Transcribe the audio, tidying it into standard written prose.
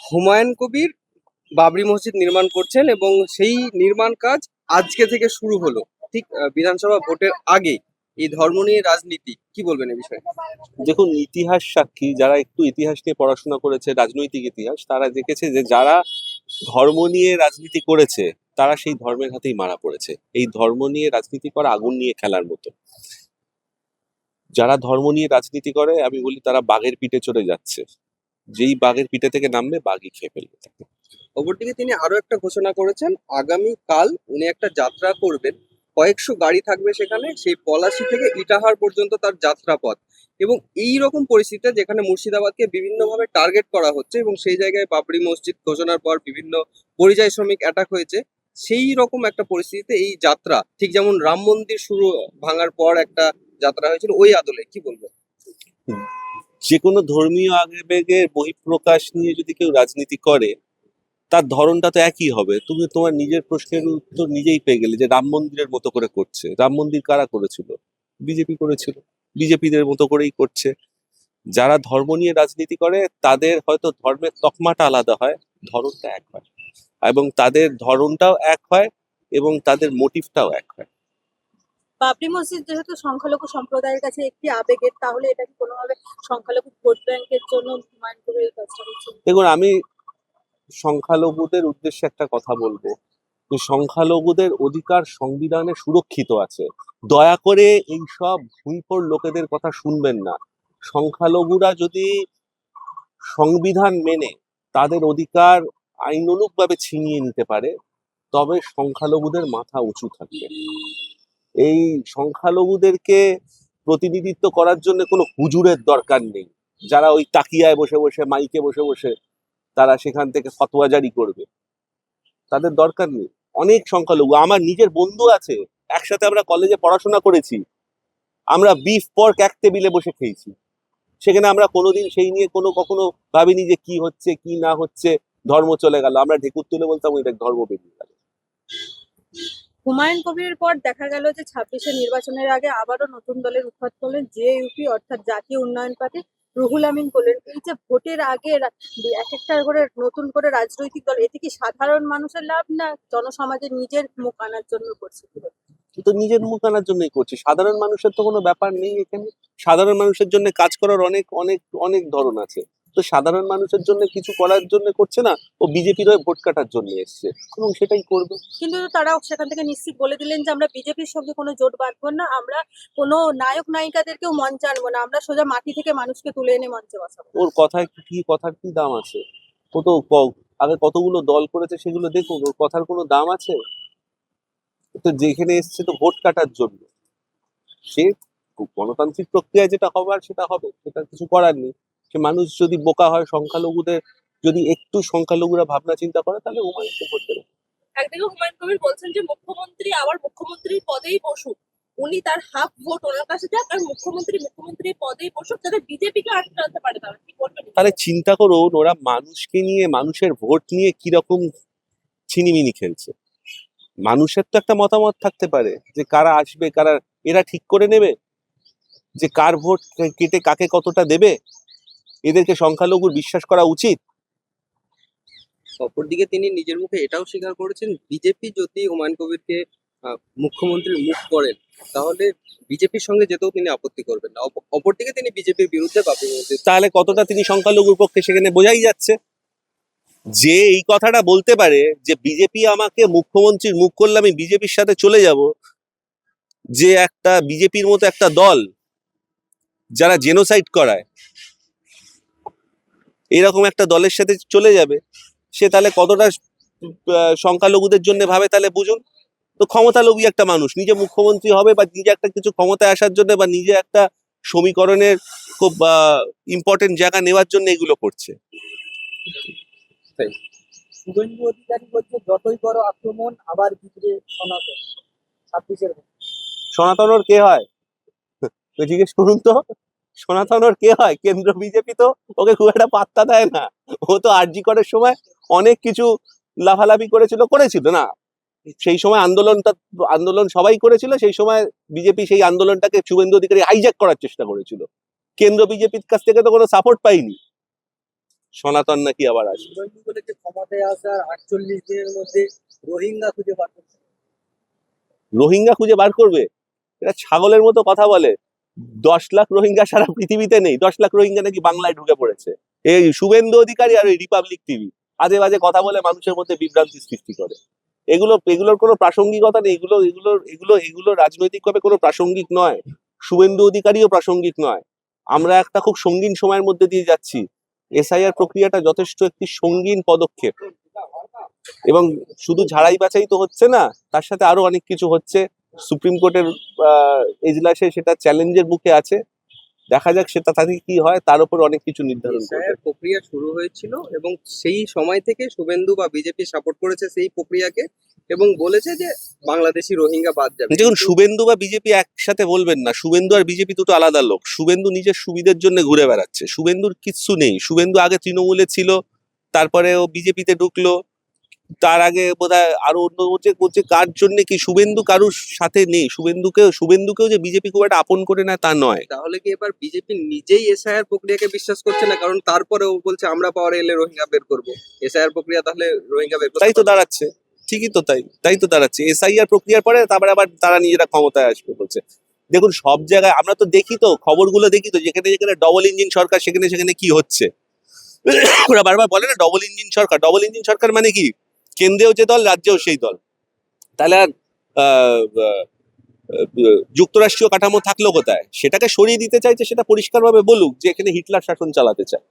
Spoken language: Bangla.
হুমায়ুন কবির বাবরি মসজিদ নির্মাণ করছেন এবং সেই নির্মাণ কাজ আজকে থেকে শুরু হলো, ঠিক বিধানসভা ভোটের আগে। এই ধর্ম নিয়ে রাজনীতি, কি বলবেন এই বিষয়ে? দেখুন, ইতিহাস সাক্ষী, যারা একটু ইতিহাস নিয়ে পড়াশোনা করেছে, রাজনৈতিক ইতিহাস, তারা দেখেছে যে যারা ধর্ম নিয়ে রাজনীতি করেছে তারা সেই ধর্মের হাতেই মারা পড়েছে। এই ধর্ম নিয়ে রাজনীতি করা আগুন নিয়ে খেলার মতো। যারা ধর্ম নিয়ে রাজনীতি করে, আমি বলি তারা বাঘের পিঠে চড়ে যাচ্ছে। যেই বাঘের পিঠে থেকে নামবে, বাঘই খেয়ে ফেলবে তাকে। অপরদিকে তিনি আরো একটা ঘোষণা করেছেন, আগামী কাল উনি একটা যাত্রা করবেন। কয়েকশো গাড়ি থাকবে সেখানে, সেই পলাশী থেকে ইটাহার পর্যন্ত তার যাত্রা পথ। এবং এই রকম পরিস্থিতিতে যেখানে মুর্শিদাবাদকে বিভিন্নভাবে টার্গেট করা হচ্ছে এবং সেই জায়গায় বাবরি মসজিদ ঘোষণার পর বিভিন্ন পরিযায়ী শ্রমিক অ্যাটাক হয়েছে, সেই রকম একটা পরিস্থিতিতে এই যাত্রা, ঠিক যেমন রাম মন্দির শুরু ভাঙার পর একটা যাত্রা হয়েছিল, ওই আদলে কি বলবো? যে কোনো ধর্মীয় আবেগের বহিঃপ্রকাশ নিয়ে যদি কেউ রাজনীতি করে, তার ধরনটা তো একই হবে। তুমি তোমার নিজের প্রশ্নের উত্তর নিজেই পেয়ে গেলে, যে রাম মন্দিরের মতো করে করছে। রাম মন্দির কারা করেছিল? বিজেপি করেছিল। বিজেপিদের মতো করেই করছে। যারা ধর্ম নিয়ে রাজনীতি করে তাদের হয়তো ধর্মের তকমাটা আলাদা হয়, ধরনটা এক হয়, এবং তাদের ধরনটাও এক হয়, এবং তাদের মোটিভটাও এক হয়। বাবরি মসজিদ যেহেতু সংখ্যালঘু সম্প্রদায়ের কাছে একটি আবেগের, তাহলে এটা কি কোনোভাবে সংখ্যালঘু ভোট ব্যাংকের জন্য হুমায়ুন কবির এই কাজটা করছেন? দেখুন, আমি সংখ্যালঘুদের উদ্দেশ্যে একটা কথা বলবো, যে সংখ্যালঘুদের অধিকার সংবিধানে সুরক্ষিত আছে। দয়া করে এইসব ভুঁইপোড় লোকেদের কথা শুনবেন না। সংখ্যালঘুরা যদি সংবিধান মেনে তাদের অধিকার আইনানুগভাবে ছিনিয়ে নিতে পারে, তবে সংখ্যালঘুদের মাথা উঁচু থাকবে। এই সংখ্যালঘুদেরকে প্রতিনিধিত্ব করার জন্য কোনো হুজুরের দরকার নেই, যারা ওই তাকিয়ায় বসে বসে, মাইকে বসে বসে তারা সেখান থেকে ফতোয়া জারি করবে। তাদের দরকার নেই। অনেক সংখ্যালঘু আমার নিজের বন্ধু আছে, একসাথে আমরা কলেজে পড়াশোনা করেছি, আমরা বিফ পর্ক এক টেবিলে বসে খেয়েছি। সেখানে আমরা কোনোদিন সেই নিয়ে কখনো ভাবিনি যে কি হচ্ছে কি না হচ্ছে। ধর্ম চলে গেল, আমরা ঢেকুর তুলে বলতাম ওই দেখ ধর্ম বেরিয়ে গেল। হুমায়ুন কবিরের পর দেখা গেল যে 26-এর নির্বাচনের আগে আবারও নতুন দলের উৎখাত করলেন জেইউপি, অর্থাৎ জাতীয় উন্নয়ন পার্টি। রুহুল আমিন করলেন। এই যে ভোটের আগে এক একটা করে নতুন করে রাজনৈতিক দল, এতে কি সাধারণ মানুষের লাভ, না জনসমাজের নিজের মুখ আনার জন্য করছে? তো নিজের মুখ আনার জন্যই করছে। সাধারণ মানুষের তো কোনো ব্যাপার নেই এখানে। সাধারণ মানুষের জন্য কাজ করার অনেক অনেক অনেক ধরন আছে। তো সাধারণ মানুষের জন্য কিছু করার জন্য করছে না, ও বিজেপির হয়ে ভোট কাটার জন্য এসছে এবং সেটাই করবে। কিন্তু তারাও সেখান থেকে নিশ্চিত বলে দিলেন যে আমরা বিজেপির সঙ্গে কোনো জোট বাঁধবো না, আমরা কোনো নায়ক নায়িকাদেরকেও মঞ্চে আনবো না, আমরা সোজা মাটি থেকে মানুষকে তুলে এনে মঞ্চে বসাবো। ওর কথায় কি কথার কি দাম আছে? ও তো আগে কতগুলো দল করেছে সেগুলো দেখুন, ওর কথার কোনো দাম আছে? তো যেখানে এসছে তো ভোট কাটার জন্য। সে গণতান্ত্রিক প্রক্রিয়ায় যেটা হবার সেটা হবে, সেটা কিছু করার নেই। সে মানুষ যদি বোকা হয়, সংখ্যালঘুদের যদি একটু সংখ্যালঘুরা ভাবনা চিন্তা করে, তাহলে হুমায়ুনকে ভোট দেবে। একদিকে হুমায়ুন কবির বলছেন যে মুখ্যমন্ত্রী আবার মুখ্যমন্ত্রীর পদেই বসুক, উনি তার হাফ ভোট ওনার কাছে যাক, আর মুখ্যমন্ত্রী পদেই বসুক, যাতে বিজেপিকে আটকাতে পারে। তারা কি বলবেন? তাহলে চিন্তা করুন, ওরা মানুষকে নিয়ে, মানুষের ভোট নিয়ে কিরকম ছিনিমিনি খেলছে। মানুষের তো একটা মতামত থাকতে পারে যে কারা আসবে, কারা। এরা ঠিক করে নেবে যে কার ভোট কেটে কাকে কতটা দেবে? এদেরকে সংখ্যালঘুর বিশ্বাস করা উচিত? অপরদিকে তিনি নিজের মুখে এটাও স্বীকার করেছেন, বিজেপি যদি হুমায়ুন কবিরকে মুখ্যমন্ত্রীর মুখ করেন, তাহলে বিজেপির সঙ্গে যেতেও তিনি আপত্তি করবেন না। অপরদিকে তিনি বিজেপির বিরুদ্ধে বাবরি মসজিদ। তাহলে কতটা তিনি সংখ্যালঘুর পক্ষে, সেখানে বোঝাই যাচ্ছে। যে এই কথাটা বলতে পারে যে বিজেপি আমাকে মুখ্যমন্ত্রীর মুখ করলে আমি বিজেপির সাথে চলে যাব, যে একটা বিজেপির মতো একটা দল যারা জেনোসাইড করায়, এরকম একটা দলের সাথে চলে যাবে, সে তাহলে কতটা সংখ্যালঘুদের জন্য ভাবে, তাহলে বুঝুন। তো ক্ষমতালোভী একটা মানুষ নিজে মুখ্যমন্ত্রী হবে, বা নিজে একটা কিছু ক্ষমতায় আসার জন্য, বা নিজে একটা সমীকরণের খুব ইম্পর্টেন্ট জায়গা নেওয়ার জন্য এগুলো করছে। শুভেন্দু অধিকারী বলছে যতই বড় আক্রমণ আবার জিতবে সনাতন 26-এর। সনাতনর কে হয়? তো জিজ্ঞেস করুন তো, সনাতনর কে হয়? কেন্দ্র বিজেপি তো ওকে খুব একটা পাত্তা দেয় না। ও তো আরজি করার সময় অনেক কিছু লাফালাফি করেছিল না? সেই সময় আন্দোলন সবাই করেছিল। সেই সময় বিজেপি সেই আন্দোলনটাকে শুভেন্দু অধিকারী হাইজ্যাক করার চেষ্টা করেছিল। কেন্দ্র বিজেপির কাছ থেকে তো কোনো সাপোর্ট পাইনি। সনাতন নাকি আবার আসবে। শুভেন্দু বলেছে ক্ষমতায় আসার 48 দিনের মধ্যে রোহিঙ্গা খুঁজে বার করতে হবে। রোহিঙ্গা খুঁজে বার করবে? এরা ছাগলের মতো কথা বলে। 10 লাখ রোহিঙ্গা সারা পৃথিবীতে নেই, 10 লাখ রোহিঙ্গা নাকি বাংলায় ঢুকে পড়েছে। এই শুভেন্দু অধিকারী আর এই রিপাবলিক টিভি আজে বাজে কথা বলে মানুষের মধ্যে বিভ্রান্তি সৃষ্টি করে। এগুলোর কোনো প্রাসঙ্গিকতা নেই। এগুলো রাজনৈতিকভাবে কোনো প্রাসঙ্গিক নয়। শুভেন্দু অধিকারীও প্রাসঙ্গিক নয়। আমরা একটা খুব সঙ্গীন সময়ের মধ্যে দিয়ে যাচ্ছি। এসআইআর প্রক্রিয়াটা যথেষ্ট একটি সঙ্গীন পদক্ষেপ, এবং শুধু ঝাড়াই বাছাই তো হচ্ছে না, তার সাথে আরো অনেক কিছু হচ্ছে। সুপ্রিম কোর্টের এজলাসে সেটা চ্যালেঞ্জের মুখে আছে। দেখা যাক সেটা তাতে কি হয়, তার উপর অনেক কিছু নির্ধারণ করবে। এসআইআর প্রক্রিয়া শুরু হয়েছিল এবং সেই সময় থেকে শুভেন্দু বা বিজেপি সাপোর্ট করেছে সেই প্রক্রিয়াকে এবং বলেছে যে বাংলাদেশি রোহিঙ্গা বাদ যাবে। দেখুন, কিন্তু শুভেন্দু বা বিজেপি একসাথে বলবেন না। শুভেন্দু আর বিজেপি দুটো আলাদা লোক। শুভেন্দু নিজের সুবিধের জন্য ঘুরে বেড়াচ্ছে। শুভেন্দুর কিচ্ছু নেই। শুভেন্দু আগে তৃণমূলে ছিল, তারপরে ও বিজেপিতে ঢুকলো, তার আগে বোধহয় আরো অন্য করছে কার জন্য কি। শুভেন্দু কারুর সাথে নেই। শুভেন্দুকেও যে বিজেপি খুব একটা আপন করে না তা নয়। তাহলে কি এবার বিজেপি নিজেই এসআইআর প্রক্রিয়াকে বিশ্বাস করছে না? কারণ তারপরেও বলছে আমরা পাওয়ারে এলে রোহিঙ্গা বের করবো। এসআইআর প্রক্রিয়া তাহলে রোহিঙ্গা বের করতে তাই তো পারবে? দাঁড়াচ্ছে। ঠিকই তো তাই তো দাঁড়াচ্ছে। এসআইআর প্রক্রিয়ার পরে তারপরে আবার তারা নিজেরা ক্ষমতায় আসবে বলছে। দেখুন, সব জায়গায় আমরা তো দেখি, তো খবরগুলো দেখি তো, যেখানে যেখানে ডবল ইঞ্জিন সরকার সেখানে সেখানে কি হচ্ছে। ওরা বারবার বলে না ডবল ইঞ্জিন সরকার। ডবল ইঞ্জিন সরকার মানে কি? কেন্দ্রেও যে দল, রাজ্যেও সেই দল। তাহলে আর আহ, আহ, যুক্তরাষ্ট্রীয় কাঠামো থাকলো কোথায়? সেটাকে সরিয়ে দিতে চাইছে, সেটা পরিষ্কারভাবে বলুক যে এখানে হিটলার শাসন চালাতে চায়।